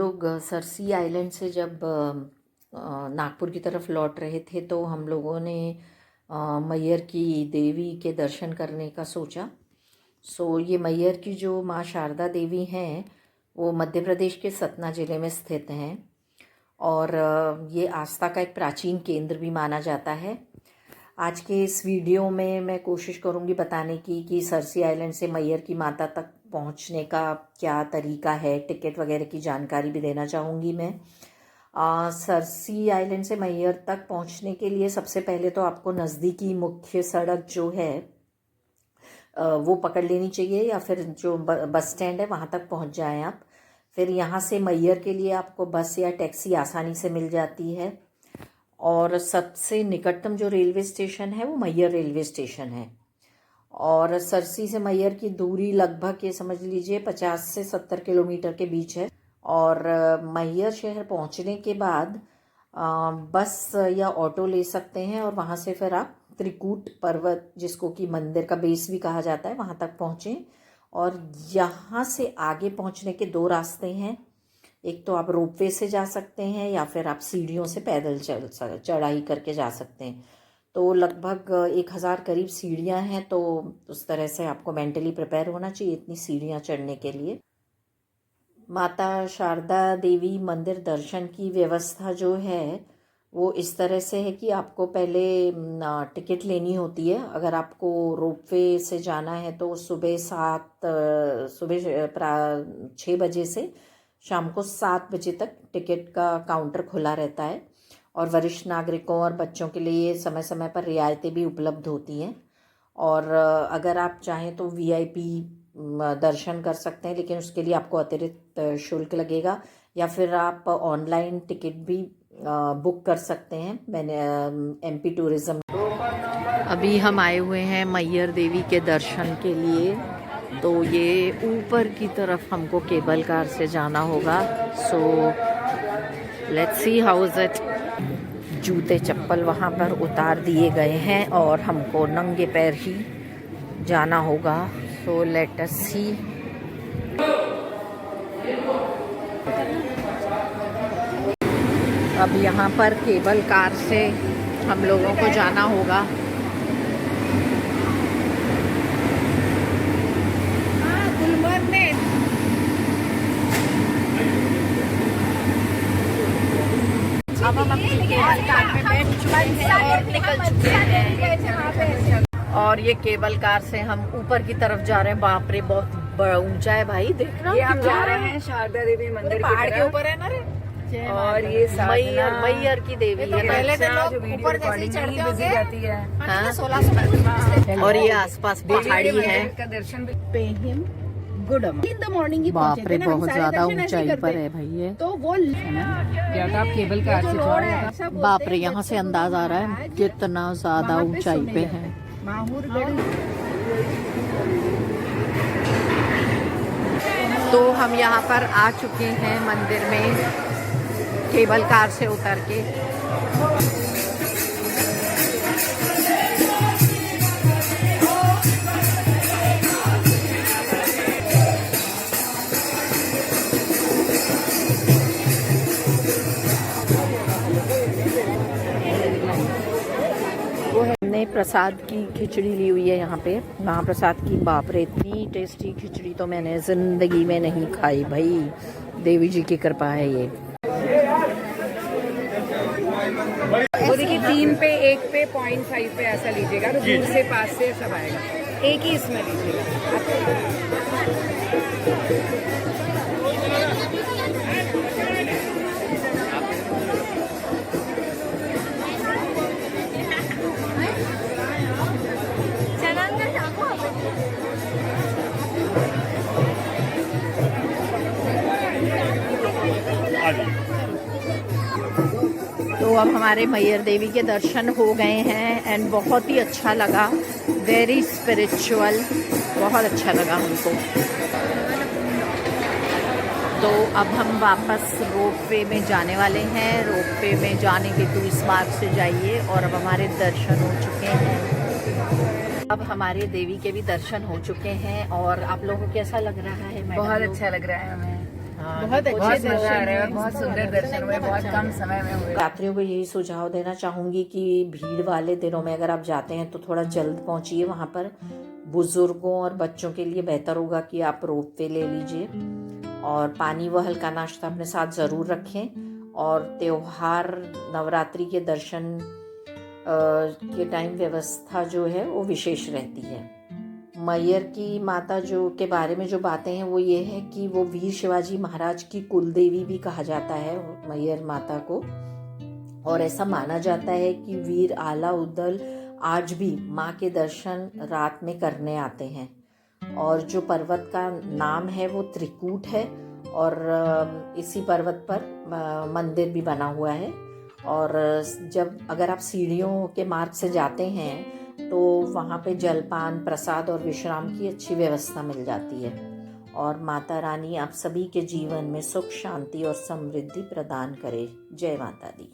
लोग Cersei island से जब नागपुर की तरफ लौट रहे थे तो हम लोगों ने मैहर की देवी के दर्शन करने का सोचा। ये मैहर की जो माँ शारदा देवी हैं वो मध्य प्रदेश के सतना ज़िले में स्थित हैं और ये आस्था का एक प्राचीन केंद्र भी माना जाता है। आज के इस वीडियो में मैं कोशिश करूंगी बताने की कि सरसी आइलैंड से मैहर की माता तक पहुंचने का क्या तरीका है, टिकट वगैरह की जानकारी भी देना चाहूँगी मैं। सरसी आइलैंड से मैहर तक पहुंचने के लिए सबसे पहले तो आपको नज़दीकी मुख्य सड़क जो है वो पकड़ लेनी चाहिए या फिर जो बस स्टैंड है वहाँ तक पहुँच जाएं आप। फिर यहाँ से मैहर के लिए आपको बस या टैक्सी आसानी से मिल जाती है और सबसे निकटतम जो रेलवे स्टेशन है वो मैहर रेलवे स्टेशन है। और सरसी से मैहर की दूरी लगभग ये समझ लीजिए 50 से 70 किलोमीटर के बीच है। और मैहर शहर पहुंचने के बाद बस या ऑटो ले सकते हैं और वहां से फिर आप त्रिकूट पर्वत, जिसको कि मंदिर का बेस भी कहा जाता है, वहां तक पहुँचें। और यहाँ से आगे पहुँचने के दो रास्ते हैं। एक तो आप रोपवे से जा सकते हैं या फिर आप सीढ़ियों से पैदल चढ़ाई करके जा सकते हैं। तो लगभग 1000 करीब सीढ़ियां हैं, तो उस तरह से आपको मेंटली प्रिपेयर होना चाहिए इतनी सीढ़ियां चढ़ने के लिए। माता शारदा देवी मंदिर दर्शन की व्यवस्था जो है वो इस तरह से है कि आपको पहले टिकट लेनी होती है। अगर आपको रोपवे से जाना है तो सुबह 6 बजे से शाम को 7 बजे तक टिकट का काउंटर खुला रहता है और वरिष्ठ नागरिकों और बच्चों के लिए समय समय पर रियायतें भी उपलब्ध होती हैं। और अगर आप चाहें तो वीआईपी दर्शन कर सकते हैं, लेकिन उसके लिए आपको अतिरिक्त शुल्क लगेगा। या फिर आप ऑनलाइन टिकट भी बुक कर सकते हैं। मैंने एमपी टूरिज्म। अभी हम आए हुए हैं मैहर देवी के दर्शन के लिए। तो ये ऊपर की तरफ हमको केबल कार से जाना होगा। So let's see how is it. जूते चप्पल वहाँ पर उतार दिए गए हैं और हमको नंगे पैर ही जाना होगा। सो लेट अस सी। अब यहाँ पर केबल कार से हम लोगों को जाना होगा। अब हम अपनी केबल कार में बैठ चुके हैं और निकल चुके हैं। और ये केबल कार से हम ऊपर की तरफ जा रहे हैं। बाप रे, बहुत बड़ा ऊंचा है भाई, देखना। ये हम जा रहे हैं शारदा देवी मंदिर पहाड़ के ऊपर है ना रे। और ये मैहर की देवी है। पहले तो लोग ऊपर जैसे चढ़ते होंगे जाती है। हाँ? 1600 और ये आसपास पहाड़ी है। का दर्शन पे हिम गुड इन द मॉर्निंग ही बाप पहुंचे रे, थे ना। हम बहुत सारे ज्यादा दर्शन ऐसे ऊंचाई करते। पर है भाई ये। तो वो क्या था, आप केबल कार से रोड है, सब बोलते बाप हैं रे, यहाँ से अंदाज आ रहा है कितना ज्यादा वहाँ पे ऊंचाई पे सुने है। माहूरगढ़। तो हम यहाँ पर आ चुके हैं मंदिर में केबल कार से उतर के। हमने प्रसाद की खिचड़ी ली हुई है यहाँ पे, महाप्रसाद की। बाप रे, इतनी टेस्टी खिचड़ी तो मैंने जिंदगी में नहीं खाई भाई। देवी जी की कृपा है ये। वो देखिए 3 पे 1 पे 0.5 पे ऐसा लीजिएगा, तो दूर से पास से सब आएगा। एक ही इसमें लीजिएगा। तो अब हमारे मैहर देवी के दर्शन हो गए हैं एंड बहुत ही अच्छा लगा। वेरी स्पिरिचुअल, बहुत अच्छा लगा हमको। तो अब हम वापस रोपवे में जाने वाले हैं। रोपवे में जाने के तो इस मार्ग से जाइए। और अब हमारे दर्शन हो चुके हैं। अब हमारे देवी के भी दर्शन हो चुके हैं। और आप लोगों को कैसा लग रहा है मैडम? बहुत अच्छा लग रहा है हमें। बहुत अच्छे दर्शन रहे और बहुत सुंदर दर्शन हुए, बहुत कम समय में हुए। यात्रियों को यही सुझाव देना चाहूँगी कि भीड़ वाले दिनों में अगर आप जाते हैं तो थोड़ा जल्द पहुँचिए वहाँ पर। बुजुर्गों और बच्चों के लिए बेहतर होगा कि आप रोपवे ले लीजिए और पानी व हल्का नाश्ता अपने साथ ज़रूर रखें। और त्योहार नवरात्रि के दर्शन के टाइम व्यवस्था जो है वो विशेष रहती है। मैयर की माता जो के बारे में जो बातें हैं वो ये है कि वो वीर शिवाजी महाराज की कुल देवी भी कहा जाता है मैयर माता को। और ऐसा माना जाता है कि वीर आला उद्दल आज भी माँ के दर्शन रात में करने आते हैं। और जो पर्वत का नाम है वो त्रिकूट है और इसी पर्वत पर मंदिर भी बना हुआ है। और जब अगर आप सीढ़ियों के मार्ग से जाते हैं तो वहाँ पे जलपान, प्रसाद और विश्राम की अच्छी व्यवस्था मिल जाती है। और माता रानी आप सभी के जीवन में सुख, शांति और समृद्धि प्रदान करे। जय माता दी।